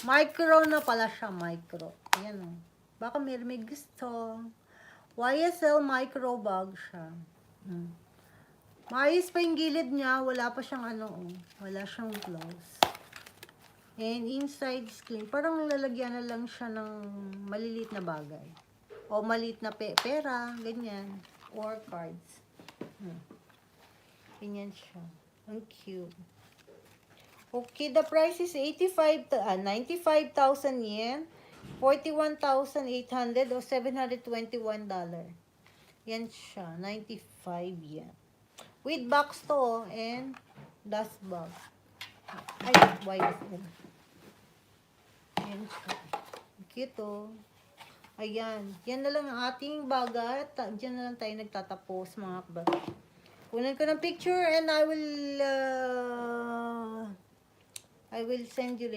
Micro na pala siya, micro. Ayan o. Baka may gusto. YSL micro bag siya. Maayos pa yung gilid niya. Wala pa siyang wala siyang gloss. And inside is clean. Parang lalagyan na lang siya ng maliliit na bagay. O maliit na pera, ganyan. Or cards. Ganyan siya. Ang cute. Okay, the price is 95,000 yen. 41,800 o $721. Yan siya, 95 yen. With box to and dust bag. Ay, why is it? Yan siya. Cute oh. Ayan. Yan na lang ang ating bagat. Diyan na lang tayo nagtatapos mga kabat. Kunan ko ng picture and I will send you